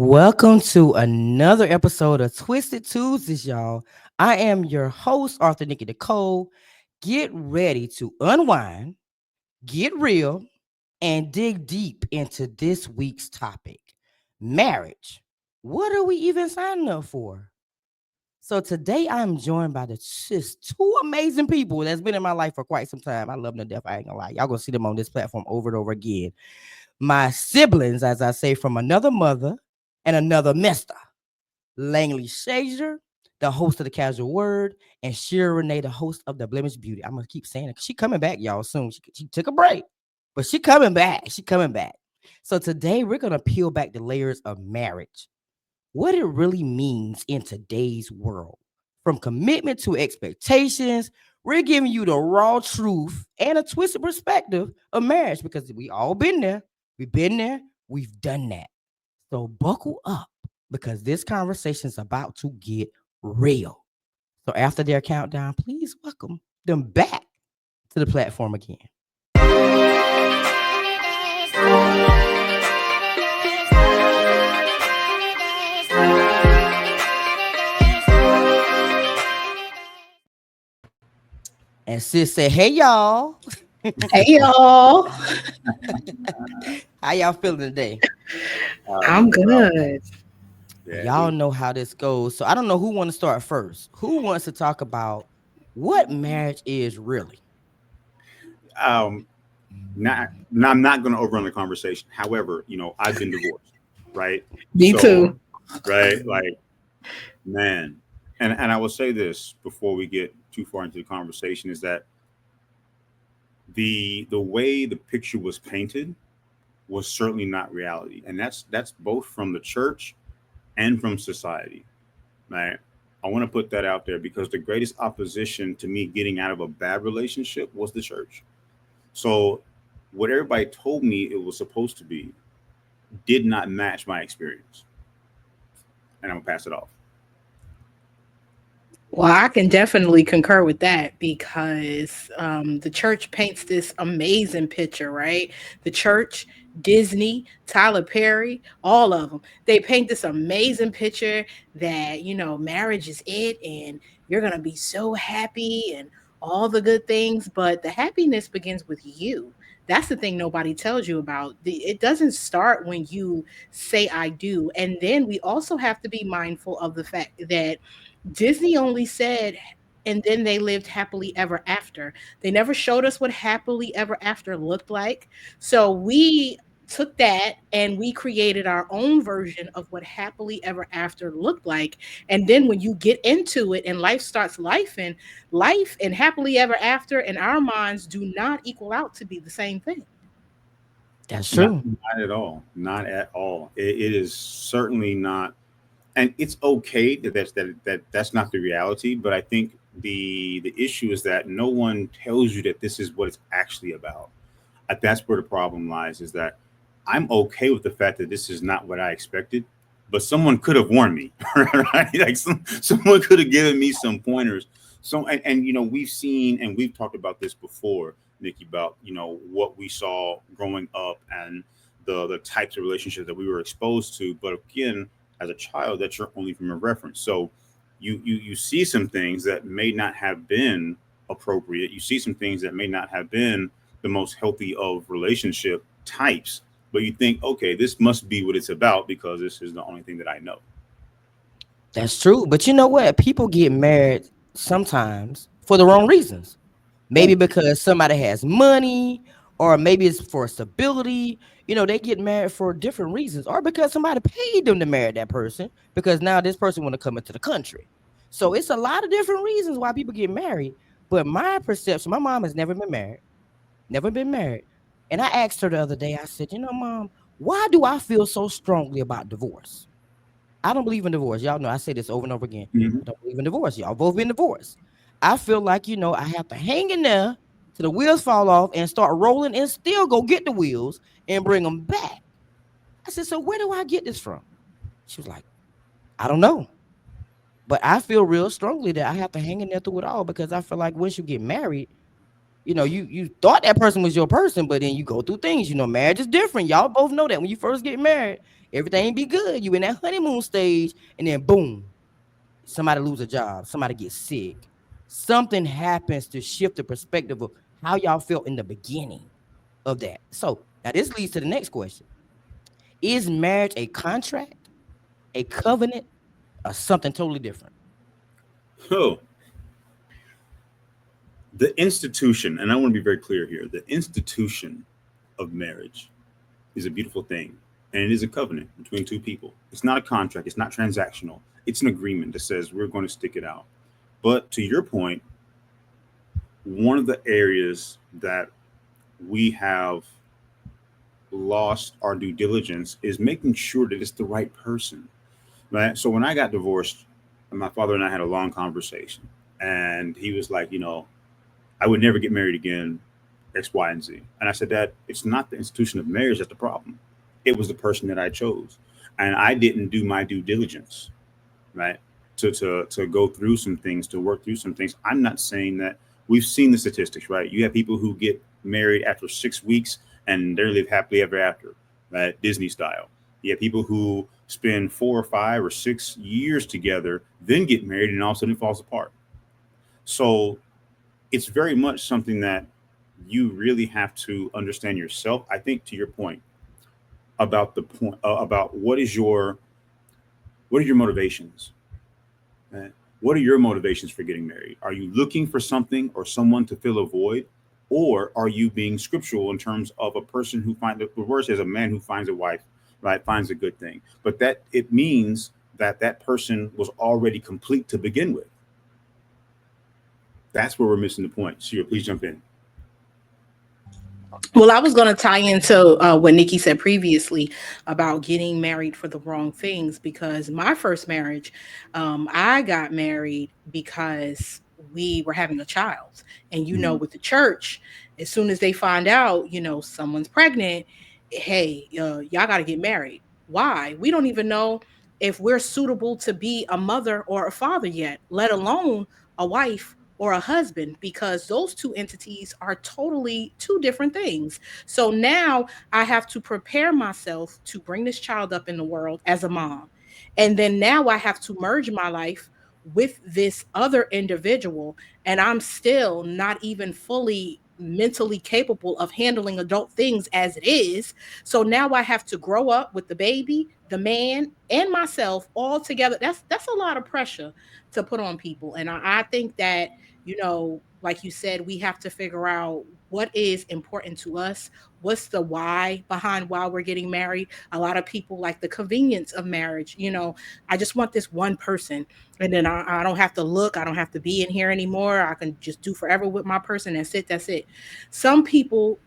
Welcome to another episode of Twisted Tuesdays, y'all. I am your host, Arthur Nikki Nicole. Get ready to unwind, get real, and dig deep into this week's topic marriage. What are we even signing up for? So, today I'm joined by just two amazing people that's been in my life for quite some time. I love them to death. I ain't gonna lie. Y'all gonna see them on this platform over and over again. My siblings, as I say, from another mother and another mister. Langley Shazor, the host of the Casual Word, and Shera Renee, the host of the Blemished Beauty. I'm gonna keep saying it. She coming back, y'all, soon. She took a break, but she coming back. She coming back. So today we're gonna peel back the layers of marriage, what it really means in today's world, from commitment to expectations. We're giving you the raw truth and a twisted perspective of marriage because we all been there. We've been there. We've done that. So buckle up because this conversation is about to get real. So after their countdown, please welcome them back to the platform again. And sis said, hey, y'all. Hey, y'all. How y'all feeling today? I'm good. Y'all know how this goes. So I don't know who wants to start first. Who wants to talk about what marriage is really? I'm not going to overrun the conversation. However, I've been divorced, right? Me too. Right? Like, man. And I will say this before we get too far into the conversation is that the way the picture was painted was certainly not reality. And that's both from the church and from society, right? I want to put that out there because the greatest opposition to me getting out of a bad relationship was the church. So what everybody told me it was supposed to be did not match my experience. And I'm gonna pass it off. Well, I can definitely concur with that because the church paints this amazing picture, right? The church, Disney, Tyler Perry, all of them. They paint this amazing picture that, marriage is it and you're going to be so happy and all the good things. But the happiness begins with you. That's the thing nobody tells you about. It doesn't start when you say I do. And then we also have to be mindful of the fact that Disney only said, and then they lived happily ever after. They never showed us what happily ever after looked like. So we took that and we created our own version of what happily ever after looked like. And then when you get into it and life starts life and happily ever after in our minds do not equal out to be the same thing. That's true. Not at all. Not at all. It is certainly not. And it's okay that's not the reality, but I think the issue is that no one tells you that this is what it's actually about. That's where the problem lies, is that I'm okay with the fact that this is not what I expected, but someone could have warned me, right? Like someone could have given me some pointers. So and we've seen and we've talked about this before, Nikki, about what we saw growing up and the types of relationships that we were exposed to. But again, as a child, that's your only frame of reference. So you see some things that may not have been appropriate. You see some things that may not have been the most healthy of relationship types, but you think, okay, this must be what it's about because this is the only thing that I know. That's true. But you know what? People get married sometimes for the wrong reasons. Maybe because somebody has money, or maybe it's for stability. They get married for different reasons, or because somebody paid them to marry that person because now this person want to come into the country. So it's a lot of different reasons why people get married. But my perception, my mom has never been married. And I asked her the other day, I said, Mom, why do I feel so strongly about divorce? I don't believe in divorce. Y'all know I say this over and over again. Mm-hmm. I don't believe in divorce. Y'all both been divorced. I feel like, I have to hang in there till the wheels fall off and start rolling and still go get the wheels and bring them back. I said, so where do I get this from? She was like, I don't know. But I feel real strongly that I have to hang in there through it all because I feel like once you get married, You thought that person was your person, but then you go through things. Marriage is different. Y'all both know that when you first get married, everything be good. You in that honeymoon stage, and then boom, somebody lose a job, somebody gets sick, something happens to shift the perspective of how y'all felt in the beginning of that. So now this leads to the next question: is marriage a contract, a covenant, or something totally different? Oh, the institution, and I want to be very clear here, the institution of marriage is a beautiful thing. And it is a covenant between two people. It's not a contract, it's not transactional. It's an agreement that says we're going to stick it out. But to your point, one of the areas that we have lost our due diligence is making sure that it's the right person. Right. So when I got divorced, my father and I had a long conversation. And he was like, I would never get married again, X, Y, and Z. And I said, Dad, it's not the institution of marriage that's the problem. It was the person that I chose. And I didn't do my due diligence, right? To go through some things, to work through some things. I'm not saying that we've seen the statistics, right? You have people who get married after 6 weeks and they live happily ever after, right? Disney style. You have people who spend 4 or 5 or 6 years together, then get married and all of a sudden it falls apart. So it's very much something that you really have to understand yourself. I think to your point about about what are your motivations? Right? What are your motivations for getting married? Are you looking for something or someone to fill a void? Or are you being scriptural in terms of a person who finds the word says a man who finds a wife, right, finds a good thing. But that it means that that person was already complete to begin with. That's where we're missing the point. Shira, please jump in. Well, I was going to tie into what Nikki said previously about getting married for the wrong things because my first marriage, I got married because we were having a child. And, Mhm. with the church, as soon as they find out, someone's pregnant, hey, y'all got to get married. Why? We don't even know if we're suitable to be a mother or a father yet, let alone a wife or a husband, because those two entities are totally two different things. So now I have to prepare myself to bring this child up in the world as a mom. And then now I have to merge my life with this other individual. And I'm still not even fully mentally capable of handling adult things as it is. So now I have to grow up with the baby, the man, and myself all together. That's a lot of pressure to put on people. And I think that like you said, we have to figure out what is important to us. What's the why behind why we're getting married? A lot of people like the convenience of marriage. I just want this one person, and then I don't have to look. I don't have to be in here anymore. I can just do forever with my person. That's it. That's it. Some people,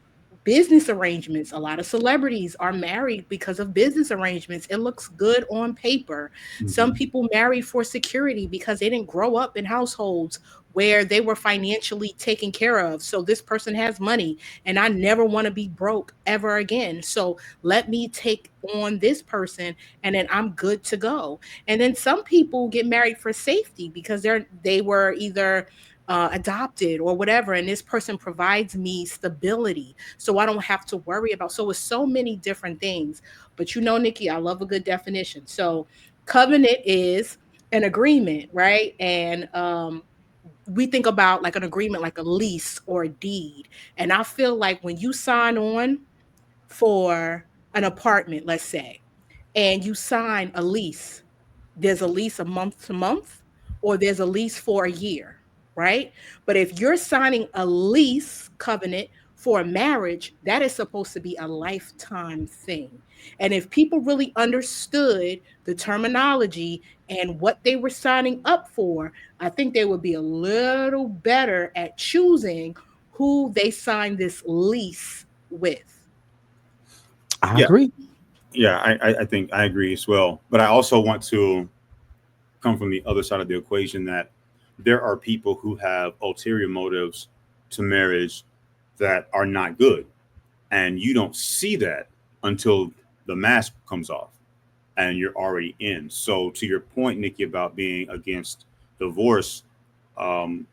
business arrangements. A lot of celebrities are married because of business arrangements. It looks good on paper. Some Mhm. people marry for security because they didn't grow up in households where they were financially taken care of. So this person has money and I never want to be broke ever again. So let me take on this person and then I'm good to go. And then some people get married for safety because they were either adopted or whatever, and this person provides me stability so I don't have to worry about. So it's so many different things. But Nikki, I love a good definition. So covenant is an agreement, right? And we think about like an agreement, like a lease or a deed. And I feel like when you sign on for an apartment, let's say, and you sign a lease, there's a lease a month to month, or there's a lease for a year, right? But if you're signing a lease covenant for a marriage, that is supposed to be a lifetime thing. And if people really understood the terminology and what they were signing up for, I think they would be a little better at choosing who they sign this lease with. I Yeah, agree. yeah, I think I agree as well. But I also want to come from the other side of the equation that there are people who have ulterior motives to marriage that are not good. And you don't see that until the mask comes off and you're already in. So, to your point, Nikki, about being against divorce, um,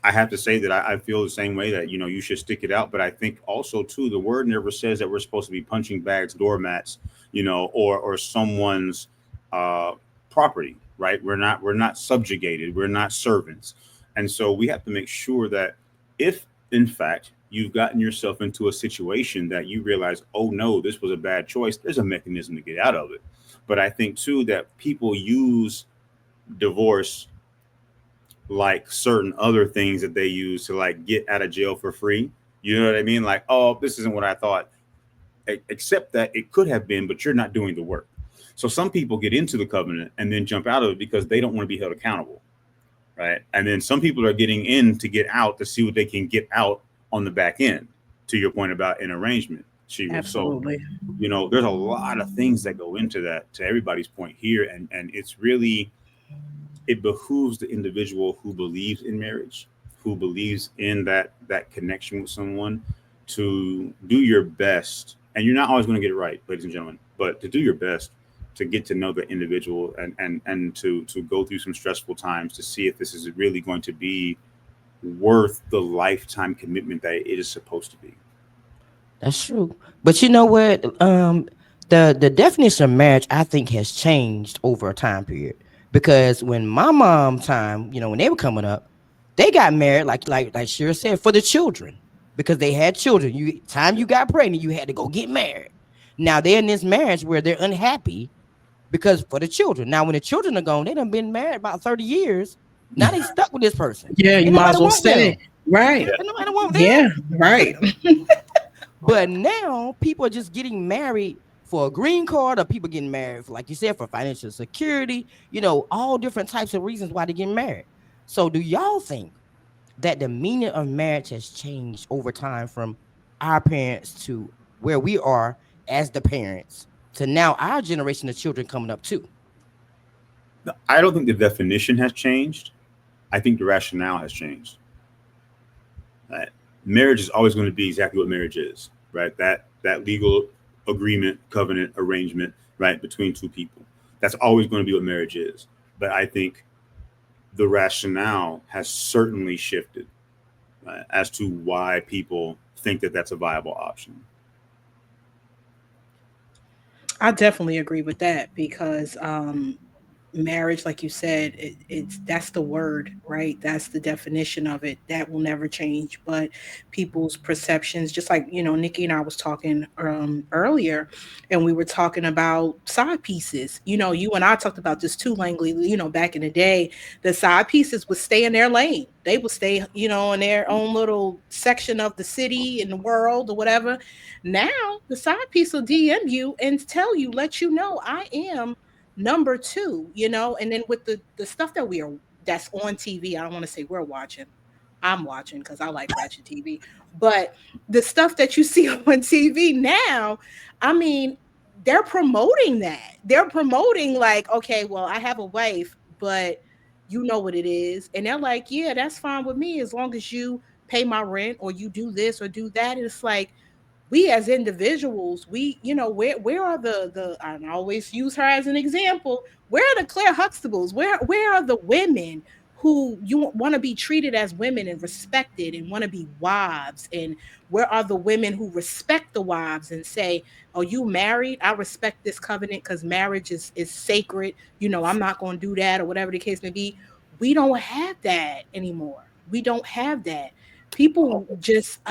I have to say that I feel the same way, that you should stick it out. But I think also too, the word never says that we're supposed to be punching bags, doormats, or someone's uh, property, right? We're not subjugated. We're not servants, and so we have to make sure that if in fact you've gotten yourself into a situation that you realize, oh no, this was a bad choice, there's a mechanism to get out of it. But I think too that people use divorce like certain other things that they use to like get out of jail for free. You know what I mean? Like, oh, this isn't what I thought. Except that it could have been, but you're not doing the work. So some people get into the covenant and then jump out of it because they don't want to be held accountable, right? And then some people are getting in to get out to see what they can get out on the back end. To your point about an arrangement, Sheba. So Absolutely. there's a lot of things that go into that. To everybody's point here, and it's really, it behooves the individual who believes in marriage, who believes in that connection with someone, to do your best. And you're not always going to get it right, ladies and gentlemen, but to do your best to get to know the individual, and to go through some stressful times to see if this is really going to be worth the lifetime commitment that it is supposed to be. That's true. But you know what? The definition of marriage, I think, has changed over a time period. Because when my mom time, when they were coming up, they got married, like Shira said, for the children. Because they had children. You got pregnant, you had to go get married. Now they're in this marriage where they're unhappy because for the children. Now when the children are gone, they done been married about 30 years. Now they stuck with this person. Yeah, you Ain't might nobody as well want stay. them. Right. Yeah. Ain't nobody want them. Yeah, right. But now people are just getting married for a green card, or people getting married, for, like you said, for financial security, all different types of reasons why they're getting married. So do y'all think that the meaning of marriage has changed over time from our parents to where we are as the parents to now our generation of children coming up too? I don't think the definition has changed. I think the rationale has changed. Right? Marriage is always going to be exactly what marriage is, right? That legal agreement, covenant, arrangement, right, between two people. That's always going to be what marriage is. But I think the rationale has certainly shifted, right, as to why people think that that's a viable option. I definitely agree with that because marriage, like you said, it's that's the word, right? That's the definition of it. That will never change. But people's perceptions, just like Nikki and I was talking earlier, and we were talking about side pieces. You and I talked about this too, Langley. Back in the day, the side pieces would stay in their lane. They would stay, in their own little section of the city and the world or whatever. Now the side piece will DM you and tell you, let you know, I am number two, and then with the stuff that's on TV, I don't want to say we're watching. I'm watching because I like watching TV. But the stuff that you see on TV now, I mean, they're promoting that. They're promoting like, okay, well, I have a wife, but you know what it is. And they're like, yeah, that's fine with me as long as you pay my rent or you do this or do that. And it's like, we as individuals, where are the I always use her as an example. Where are the Claire Huxtables? Where are the women who you want to be treated as women and respected and want to be wives? And where are the women who respect the wives and say, "Oh, you married? I respect this covenant because marriage is sacred. I'm not going to do that," or whatever the case may be. We don't have that anymore. We don't have that. People just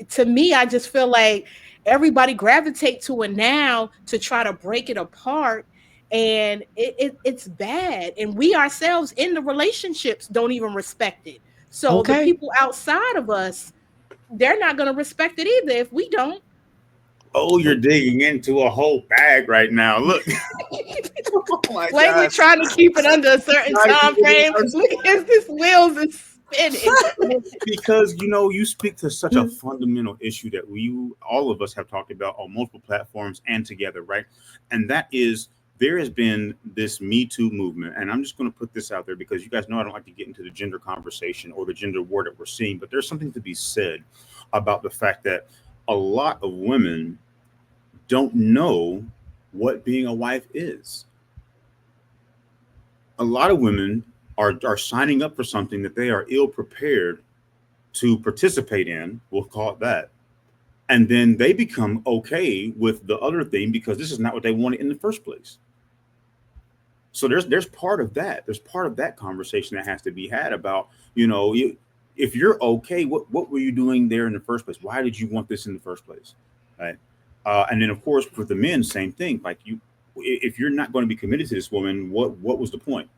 to me, I just feel like everybody gravitate to it now to try to break it apart, and it's bad, and we ourselves in the relationships don't even respect it. So the Okay. people outside of us, they're not going to respect it either if we don't. Oh, you're digging into a whole bag right now. Look. Oh my Langley gosh. trying to keep it under a certain Trying to time keep it frame. Look at this wheels is spinning. because you speak to such a fundamental issue that we all of us have talked about on multiple platforms and together, right? And that is, there has been this Me Too movement, and I'm just going to put this out there because you guys know I don't like to get into the gender conversation or the gender war that we're seeing, but there's something to be said about the fact that a lot of women don't know what being a wife is. A lot of women are signing up for something that they are ill prepared to participate in, we'll call it that. And then they become okay with the other thing because this is not what they wanted in the first place. So there's part of that. There's part of that conversation that has to be had about, if you're okay, what were you doing there in the first place? Why did you want this in the first place? Right. And then of course for the men, same thing. Like if you're not going to be committed to this woman, what was the point?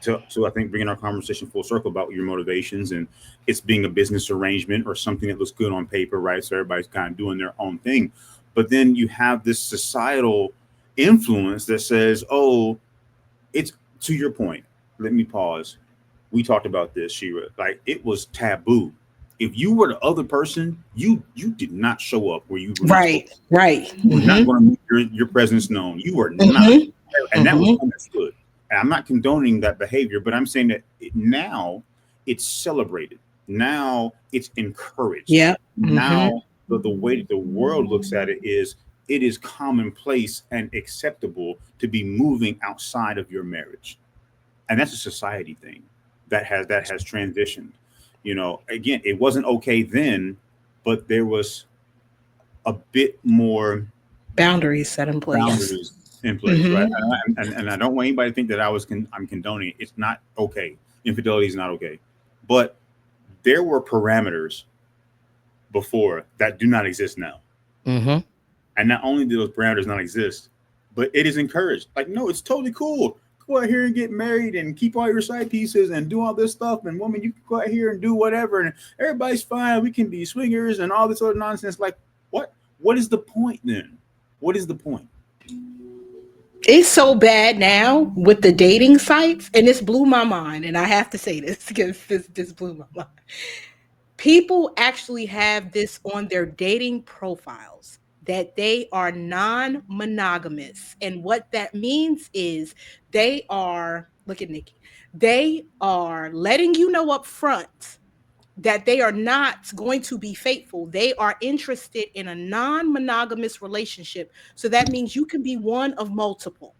To I think bringing our conversation full circle about your motivations, and it's being a business arrangement or something that looks good on paper, right? So everybody's kind of doing their own thing. But then you have this societal influence that says, oh, it's to your point. Let me pause. We talked about this, Shera. Like it was taboo. If you were the other person, you did not show up where you were. Right. You were not going to make your presence known. You were not, and that was understood. And I'm not condoning that behavior, but I'm saying that now it's celebrated. Now it's encouraged. Yeah. Now the way that the world looks at it is commonplace and acceptable to be moving outside of your marriage. And that's a society thing that has transitioned. Again, it wasn't okay then, but there was a bit more boundaries set in place. Right? And I don't want anybody to think that I'm condoning it. It's not okay. Infidelity is not okay. But there were parameters before that do not exist now. Mm-hmm. And not only do those parameters not exist, but it is encouraged. Like, no, it's totally cool. Go out here and get married and keep all your side pieces and do all this stuff. And woman, you can go out here and do whatever. And everybody's fine. We can be swingers and all this other nonsense. Like, what? What is the point then? What is the point? It's so bad now with the dating sites, and this blew my mind. And I have to say this because this blew my mind. People actually have this on their dating profiles that they are non-monogamous. And what that means is they are, look at Nikki, they are letting you know up front that they are not going to be faithful. They are interested in a non-monogamous relationship. So that means you can be one of multiple.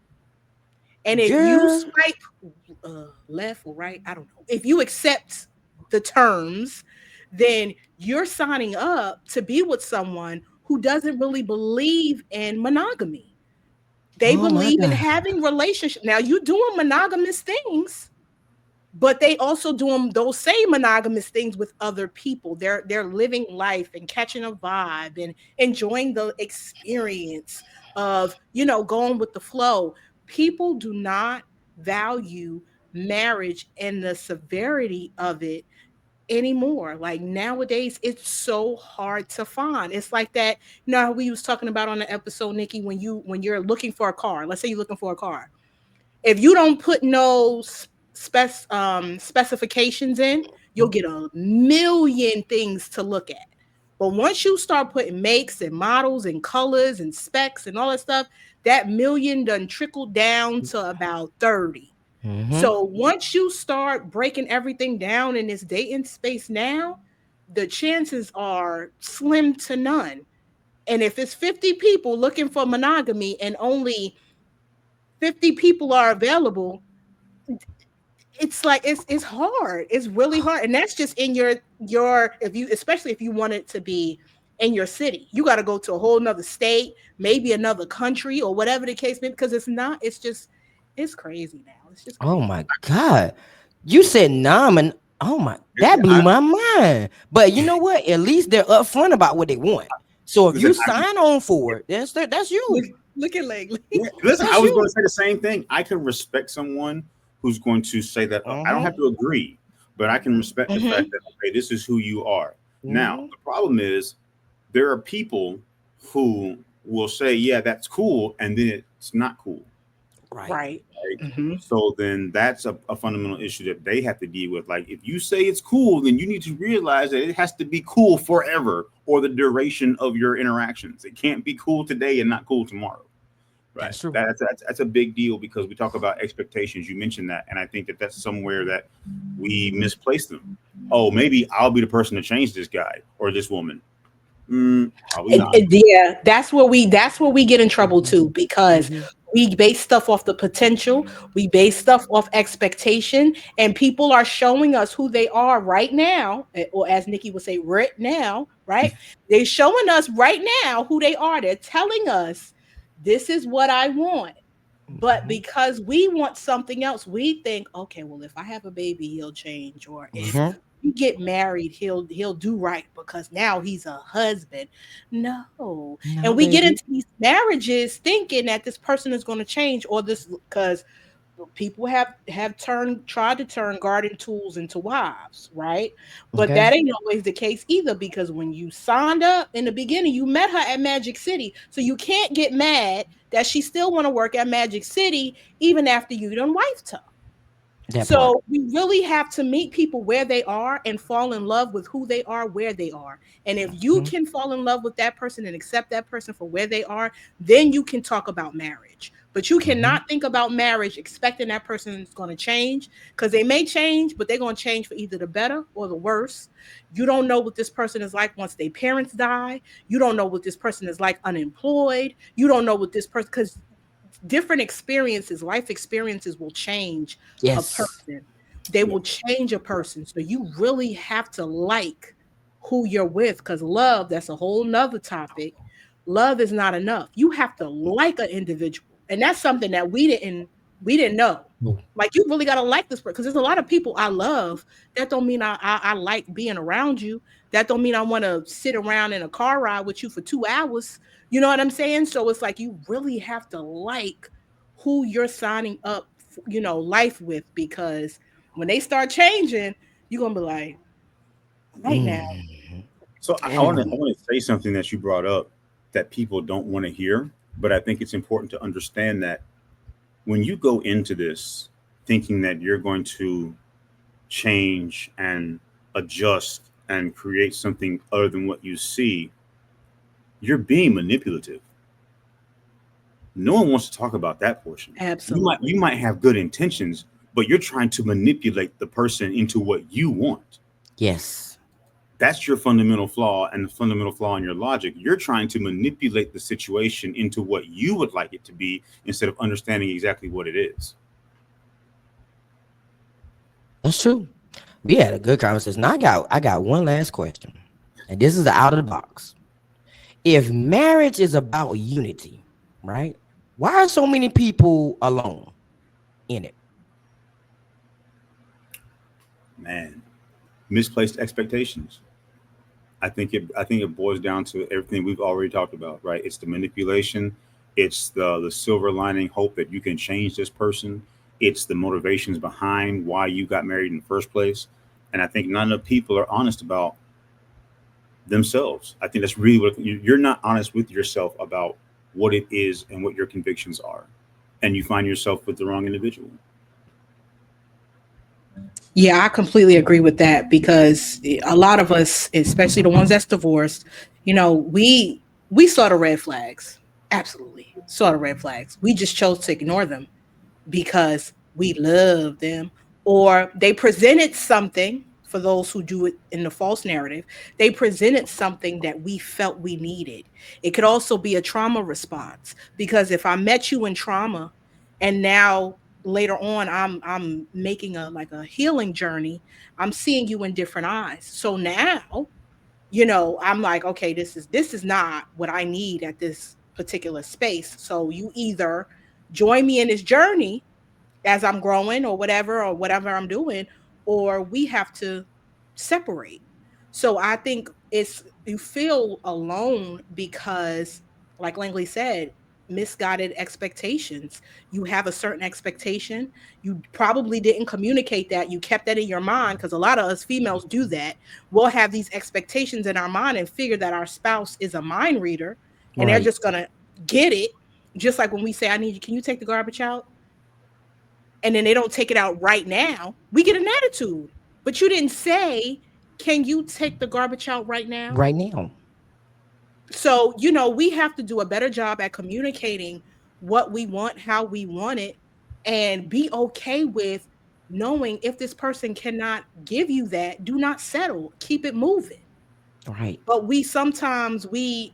And if you swipe left or right, I don't know. If you accept the terms, then you're signing up to be with someone who doesn't really believe in monogamy. They believe in having relationships. Now, you're doing monogamous things, but they also doing those same monogamous things with other people. They're living life and catching a vibe and enjoying the experience of, going with the flow. People do not value marriage and the severity of it anymore. Like nowadays, it's so hard to find. It's like that, how we was talking about on the episode, Nikki, when you're looking for a car. Let's say you're looking for a car. If you don't put no specifications in, you'll get a million things to look at. But once you start putting makes and models and colors and specs and all that stuff, that million done trickled down to about 30. Mm-hmm. So once you start breaking everything down in this dating space now, the chances are slim to none. And if it's 50 people looking for monogamy and only 50 people are available, it's like it's hard. It's really hard. And that's just in your especially if you want it to be in your city. You got to go to a whole nother state, maybe another country or whatever the case may be, because it's crazy now. It's just crazy. Oh my God. You said that blew my mind. But you know what? At least they're upfront about what they want. So if you sign on for it, that's you. Look at Langley. Listen, I was going to say the same thing. I can respect someone who's going to say that. I don't have to agree, but I can respect the fact that, okay, this is who you are. Now, the problem is there are people who will say, yeah, that's cool, and then it's not cool. Right. So then that's a fundamental issue that they have to deal with. Like, if you say it's cool, then you need to realize that it has to be cool forever or the duration of your interactions. It can't be cool today and not cool tomorrow. Right. That's a big deal because we talk about expectations. You mentioned that. And I think that that's somewhere that we misplace them. Oh, maybe I'll be the person to change this guy or this woman. Yeah, that's where we get in trouble too, because We base stuff off the potential. We base stuff off expectation, and people are showing us who they are right now, or as Nikki would say, right now, right? They're showing us right now who they are. They're telling us, this is what I want. But Mhm. because we want something else, we think, okay, well, if I have a baby, he'll change, or if Mhm. we get married, he'll do right because now he's a husband. No. No, And we get baby. into these marriages thinking that this person is going to change, or this, because people have tried to turn garden tools into wives, right? But Okay. that ain't always the case either, because when you signed up in the beginning, you met her at Magic City, so you can't get mad that she still want to work at Magic City even after you done wifed her. That part. So we really have to meet people where they are and fall in love with who they are, where they are. And if you Mhm. can fall in love with that person and accept that person for where they are, then you can talk about marriage. But you Mhm. cannot think about marriage expecting that person is going to change, because they may change, but they're going to change for either the better or the worse. You don't know what this person is like once their parents die. You don't know what this person is like unemployed. You don't know what this person, because different experiences, life experiences will change a Yes. person. They will change a person. So you really have to like who you're with, because love, that's a whole nother topic. Love is not enough. You have to like an individual. And that's something that we didn't know. Oh, Like, you really gotta like this person, because there's a lot of people I love. That don't mean I like being around you. That don't mean I want to sit around in a car ride with you for 2 hours. You know what I'm saying? So it's like you really have to like who you're signing up, life with, because when they start changing, you're gonna be like, right now. mhm. So I want to And say something that you brought up that people don't want to hear, but I think it's important to understand that when you go into this thinking that you're going to change and adjust and create something other than what you see, you're being manipulative. No one wants to talk about that portion. Absolutely. You might have good intentions, but you're trying to manipulate the person into what you want. yes. That's your fundamental flaw, and the fundamental flaw in your logic. You're trying to manipulate the situation into what you would like it to be instead of understanding exactly what it is. That's true. We had a good conversation. I got one last question. And this is out of the box. If marriage is about unity, right? Why are so many people alone in it? Man, misplaced expectations. I think it boils down to everything we've already talked about, right? It's the manipulation, it's the silver lining hope that you can change this person, it's the motivations behind why you got married in the first place. And I think not enough people are honest about themselves. I think that's really what you're not honest with yourself about what it is and what your convictions are. And you find yourself with the wrong individual. Yeah, I completely agree with that, because a lot of us, especially the ones that's divorced, we saw the red flags. Absolutely. Saw the red flags. We just chose to ignore them because we love them, or they presented something. For those who do it in the false narrative, they presented something that we felt we needed. It could also be a trauma response, because if I met you in trauma and now later on I'm making a like a healing journey, I'm seeing you in different eyes. So now, I'm like, okay, this is not what I need at this particular space. So you either join me in this journey as I'm growing, or whatever I'm doing, or we have to separate. So I think it's, you feel alone because, like Langley said, misguided expectations. You have a certain expectation. You probably didn't communicate that. You kept that in your mind, because a lot of us females do that. We'll have these expectations in our mind and figure that our spouse is a mind reader, and they're Right. just going to get it. Just like when we say, I need you, can you take the garbage out? And then they don't take it out right now, we get an attitude. But you didn't say, can you take the garbage out right now? Right now. So, we have to do a better job at communicating what we want, how we want it, and be okay with knowing if this person cannot give you that, do not settle, keep it moving. Right. But we sometimes we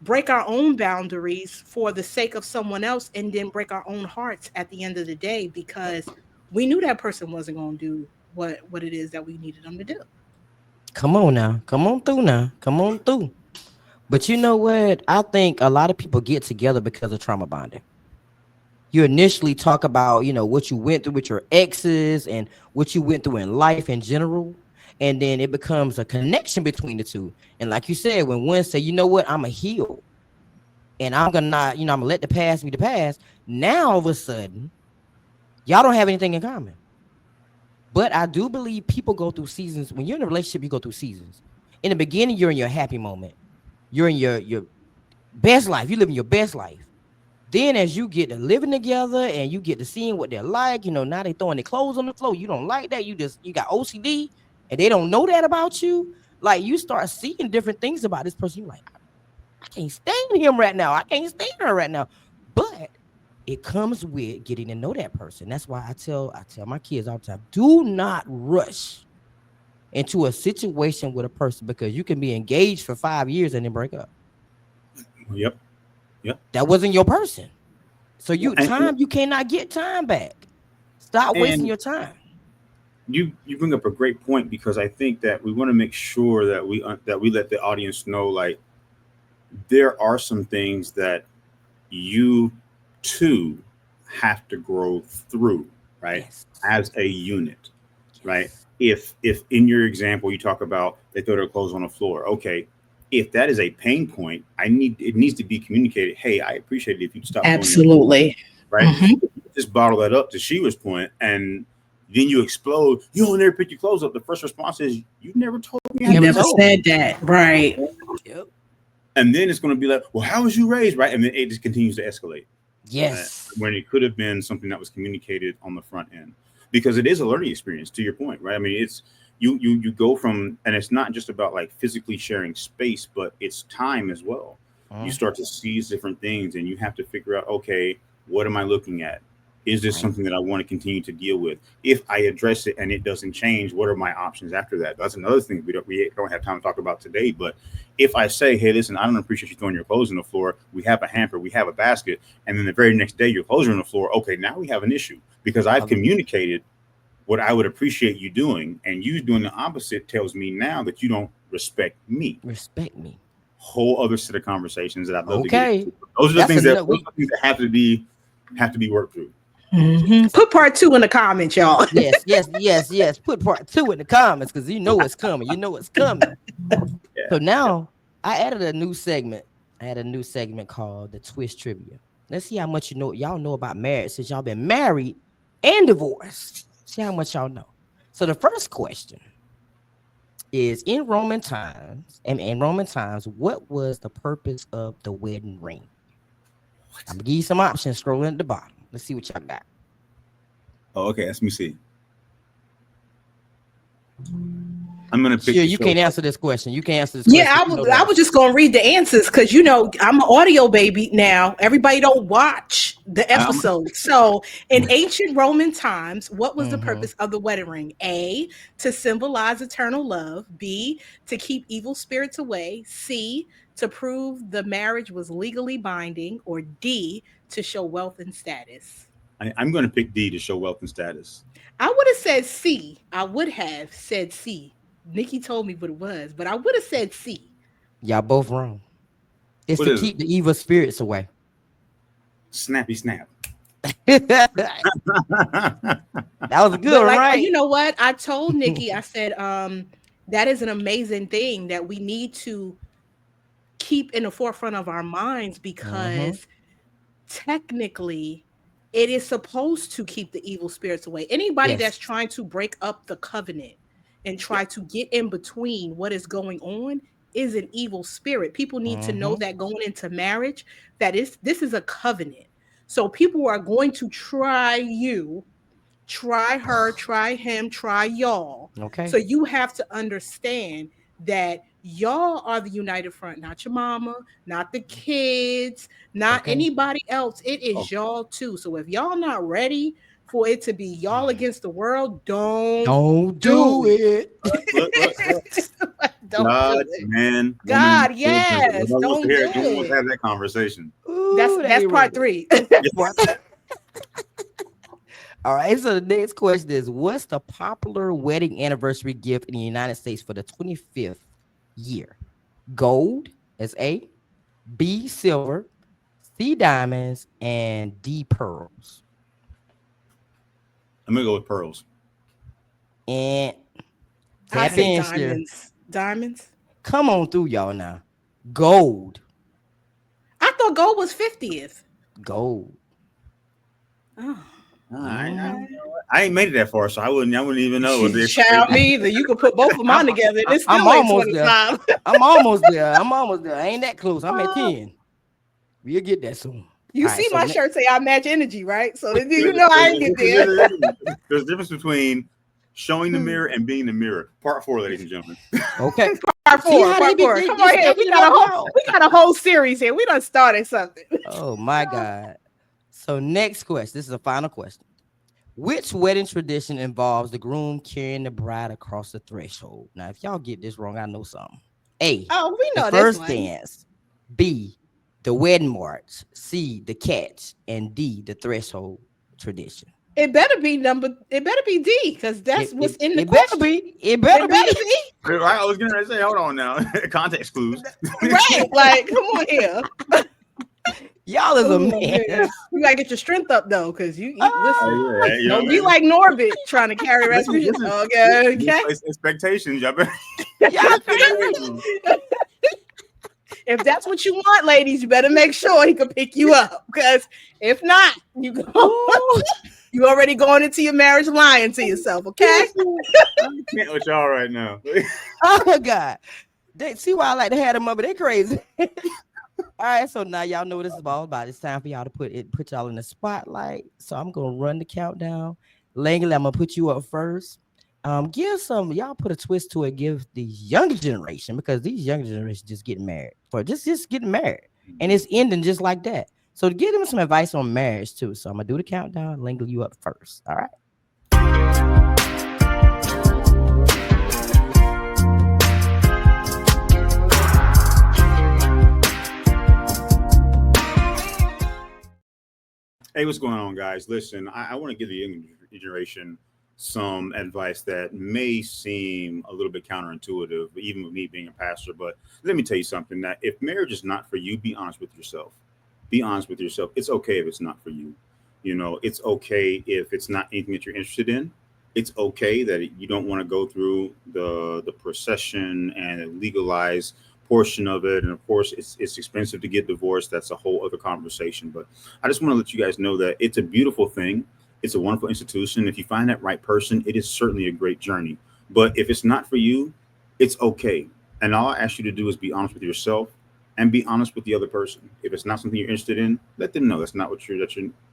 break our own boundaries for the sake of someone else, and then break our own hearts at the end of the day because we knew that person wasn't going to do what it is that we needed them to do. Come on now. Come on through now. Come on through. But you know what? I think a lot of people get together because of trauma bonding. You initially talk about, what you went through with your exes and what you went through in life in general. And then it becomes a connection between the two. And like you said, when one say, you know what, I'm a heal and I'm gonna not, I'm gonna let the past be the past. Now all of a sudden, y'all don't have anything in common. But I do believe people go through seasons. When you're in a relationship, you go through seasons. In the beginning, you're in your happy moment. You're in your best life. You live in your best life. Then as you get to living together and you get to seeing what they're like, now they throwing their clothes on the floor. You don't like that. You got OCD and they don't know that about you. Like you start seeing different things about this person. You're like, I can't stand him right now. I can't stand her right now. But it comes with getting to know that person. That's why I tell my kids all the time, do not rush into a situation with a person because you can be engaged for 5 years and then break up. Yep. That wasn't your person. So you cannot get time back. Stop wasting your time. You bring up a great point because I think that we want to make sure that we let the audience know, like, there are some things that you too have to grow through, right? Yes. As a unit, right? If in your example you talk about they throw their clothes on the floor, okay. If that is a pain point, it needs to be communicated. Hey, I appreciate it if you stop. Absolutely. Right. Mm-hmm. Just bottle that up to Sheila's point, and then you explode. You don't never pick your clothes up. The first response is, "You never told me." You never said that, right? Yep. And then it's going to be like, "Well, how was you raised?" Right, and then it just continues to escalate. Yes. When it could have been something that was communicated on the front end, because it is a learning experience. To your point, right? I mean, it's. You go from, and it's not just about like physically sharing space, but it's time as well. You start to seize different things and you have to figure out, okay, what am I looking at? Is this something that I want to continue to deal with? If I address it and it doesn't change, what are my options after that? That's another thing we don't have time to talk about today. But if I say, hey, listen, I don't appreciate you throwing your clothes on the floor. We have a hamper, we have a basket. And then the very next day your clothes are on the floor. Okay, now we have an issue because I've communicated what I would appreciate you doing, and you doing the opposite tells me now that you don't respect me. Respect me. Whole other set of conversations that I'd love to get into. Those are the things that have to be worked through. Mm-hmm. Put part 2 in the comments, y'all. Yes. Put part 2 in the comments because you know it's coming. So now I added a new segment. Called the Twist Trivia. Let's see how much y'all know about marriage since y'all been married and divorced. See how much y'all know. So the first question is in Roman times, what was the purpose of the wedding ring? I'm gonna give you some options scrolling at the bottom. Let's see what y'all got. Oh, okay. Let me see. I'm gonna pick. Sure, you can't answer this question. Yeah, I was just gonna read the answers because I'm an audio baby now. Everybody don't watch the episode. So in ancient Roman times, what was the purpose of the wedding ring? A, to symbolize eternal love. B, to keep evil spirits away. C, to prove the marriage was legally binding. Or D, to show wealth and status. I'm going to pick D, to show wealth and status. I would have said C. Nikki told me what it was, but I would have said C. Y'all both wrong. It's to keep the evil spirits away. Snappy snap. That was good, right? You know what? I told Nikki, I said, that is an amazing thing that we need to keep in the forefront of our minds because technically it is supposed to keep the evil spirits away. Anybody that's trying to break up the covenant and try to get in between what is going on is an evil spirit. People need to know that going into marriage, this is a covenant. So people are going to try you, try her, try him, try y'all. Okay. So you have to understand that y'all are the united front, not your mama, not the kids, not anybody else. It is y'all too. So if y'all not ready for it to be y'all against the world, don't do it. Don't do God, it. man, woman, God, children. yes. Nobody wants to Don't hear do it. No one wants to it. have that conversation. Ooh, That's they part ready. 3. All right. So the next question is, what's the popular wedding anniversary gift in the United States for the 25th year? Gold is A, B, silver, C, diamonds, and D, pearls. I'm gonna go with pearls. And I tap say in, Share. diamonds. Diamonds. Come on through, y'all now. Gold. I thought gold was 50th. Gold. Oh, Mm. okay. I ain't made it that far, so I wouldn't even know what the Child, expectation. me either. You could put both of mine together and it I'm still ain't almost there. 25. I'm almost there. I'm almost there. I ain't that close. I'm at 10. We'll get that soon. You All right. see So my next. shirt say I match energy, right? So then you There's, know I there's, ain't get there's, there. there's a difference between showing the mirror and being the mirror. Part 4, ladies and gentlemen. Okay. Part See four, how they part be four. they, Come they on here. We stepping got up, a whole y'all. we got a whole series here. We done started something. Oh my God. So next question. This is the final question. Which wedding tradition involves the groom carrying the bride across the threshold? Now, if y'all get this wrong, I know something. A, Oh, we the know this first one. dance. B, the wedding march. C, the catch. And D, the threshold tradition. It better be D, because that's It, what's it, in the it better question. be. It better It better be. be. I was gonna say, hold on now. Context clues. Right. Like, come on here. Y'all is a Oh, man. man. You gotta get your strength up though, because you listen. Oh, yeah, you know Don't what I be mean? like Norbit trying to carry Rasputin. Okay, okay. It's expectations. Y'all better. Y'all If that's what you want, ladies, you better make sure he can pick you up. Because if not, Ooh. you already going into your marriage lying to yourself, okay? I can't with y'all right now. Oh God. They see why I like to have them up, but they crazy. All right, so now y'all know what this is all about. It's time for y'all to put y'all in the spotlight. So I'm gonna run the countdown. Langley, I'm gonna put you up first. Give some y'all put a twist to it. Give the younger generation, because these younger generations just getting married for just getting married, and it's ending just like that. So to give them some advice on marriage too. So I'm gonna do the countdown. Langley, you up first. All right. Hey, what's going on, guys? Listen, I want to give the young generation some advice that may seem a little bit counterintuitive, even with me being a pastor. But let me tell you something, that if marriage is not for you, be honest with yourself. Be honest with yourself. It's okay if it's not for you. You know, it's okay if it's not anything that you're interested in. It's okay that you don't want to go through the procession and the legalized portion of it. And of course, it's expensive to get divorced. That's a whole other conversation. But I just want to let you guys know that it's a beautiful thing. It's a wonderful institution. If you find that right person, it is certainly a great journey. But if it's not for you, it's okay. And all I ask you to do is be honest with yourself and be honest with the other person. If it's not something you're interested in, let them know that's not what you're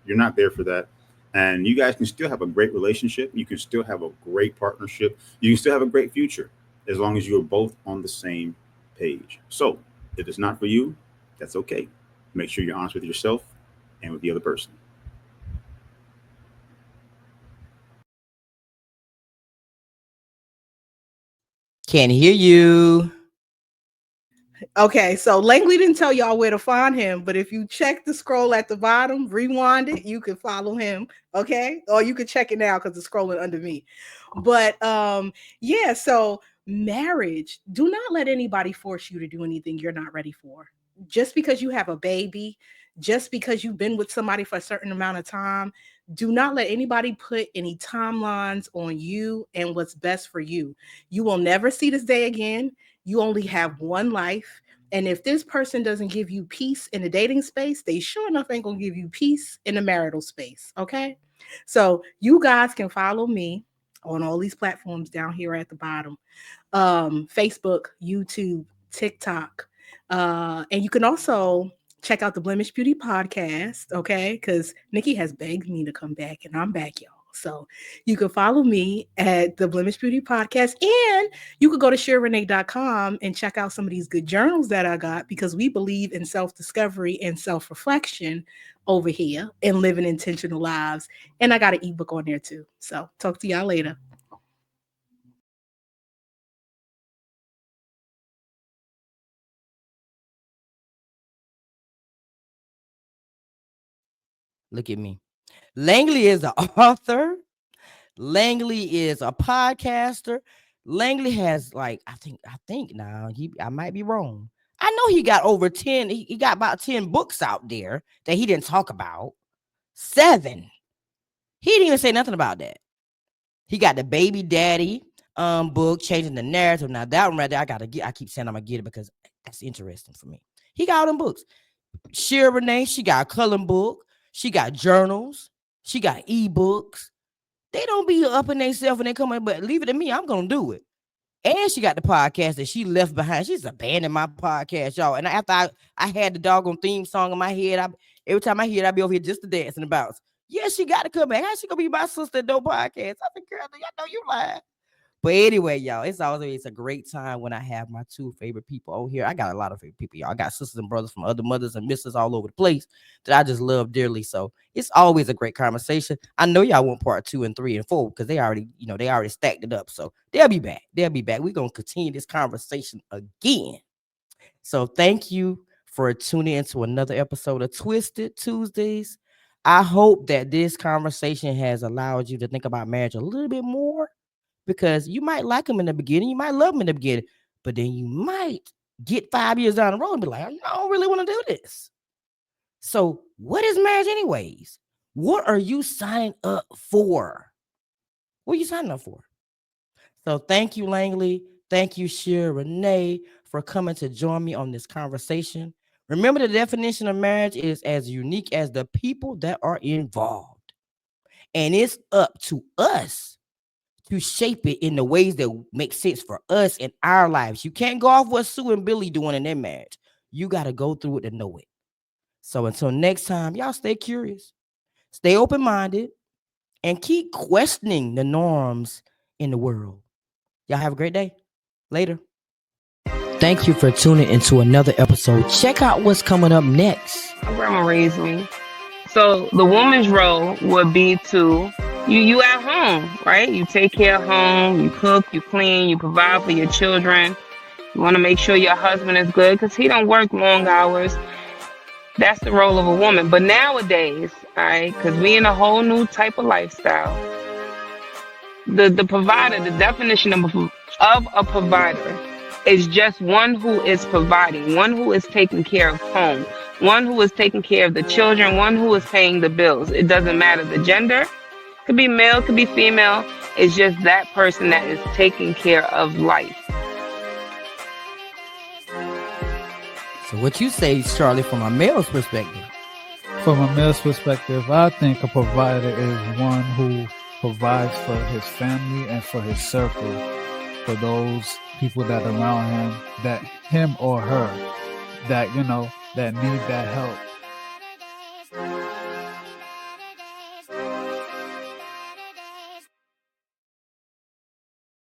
not there for that. And you guys can still have a great relationship. You can still have a great partnership. You can still have a great future as long as you are both on the same page. So if it's not for you, that's okay. Make sure you're honest with yourself and with the other person. Can't hear you. Okay, so Langley didn't tell y'all where to find him, but if you check the scroll at the bottom, rewind it, you can follow him. Okay, or you can check it now because it's scrolling under me. But yeah, so marriage, do not let anybody force you to do anything you're not ready for. Just because you have a baby, just because you've been with somebody for a certain amount of time, do not let anybody put any timelines on you and what's best for you. You will never see this day again. You only have one life. And if this person doesn't give you peace in the dating space, they sure enough ain't going to give you peace in the marital space. Okay. So you guys can follow me on all these platforms down here at the bottom, Facebook, YouTube, TikTok. And you can also check out the Blemished Beauty Podcast, okay? Because Nikki has begged me to come back, and I'm back, y'all. So you can follow me at the Blemished Beauty Podcast, and you could go to SheraRenee.com and check out some of these good journals that I got, because we believe in self-discovery and self-reflection over here and living intentional lives. And I got an ebook on there too. So talk to y'all later. Look at me. Langley is an author. Langley is a podcaster. Langley has like I think now I might be wrong. I know he got over 10. He got about 10 books out there that he didn't talk about. 7. He didn't even say nothing about that. He got the Baby Daddy book, Changing the Narrative. Now that one right there, I keep saying I'm gonna get it because that's interesting for me. He got all them books. Shera Renee, she got a coloring book. She got journals. She got ebooks. They don't be up in themselves when they come in, but leave it to me. I'm gonna do it. And she got the podcast that she left behind. She's abandoned my podcast, y'all. And after I had the doggone theme song in my head, every time I hear it, I be over here just to dancing about. Yeah, she got to come back. How she gonna be my sister? No podcast. I think, girl, I know you lying. But anyway, y'all, it's a great time when I have my 2 favorite people over here. I got a lot of favorite people, y'all. I got sisters and brothers from other mothers and misters all over the place that I just love dearly. So it's always a great conversation. I know y'all want part 2 and 3 and 4 because they already stacked it up. So they'll be back. We're gonna continue this conversation again. So thank you for tuning into another episode of Twisted Tuesdays. I hope that this conversation has allowed you to think about marriage a little bit more. Because you might like them in the beginning, you might love them in the beginning, but then you might get 5 years down the road and be like, I don't really want to do this. So what is marriage anyways? What are you signing up for? What are you signing up for? So thank you, Langley. Thank you, Shera Renee, for coming to join me on this conversation. Remember, the definition of marriage is as unique as the people that are involved. And it's up to us to shape it in the ways that make sense for us in our lives. You can't go off what Sue and Billy doing in their marriage. You got to go through it to know it. So until next time, y'all stay curious, stay open-minded, and keep questioning the norms in the world. Y'all have a great day. Later. Thank you for tuning into another episode. Check out what's coming up next. My grandma raised me. So the woman's role would be to you at home, right? You take care of home, you cook, you clean, you provide for your children. You want to make sure your husband is good because he don't work long hours. That's the role of a woman. But nowadays, all right, because we in a whole new type of lifestyle, the provider, the definition of a provider is just one who is providing, one who is taking care of home, one who is taking care of the children, one who is paying the bills. It doesn't matter the gender. Could be male, could be female. It's just that person that is taking care of life. So what you say, Charlie, from a male's perspective? From a male's perspective, I think a provider is one who provides for his family and for his circle, for those people that are around him, that him or her, that, that need that help.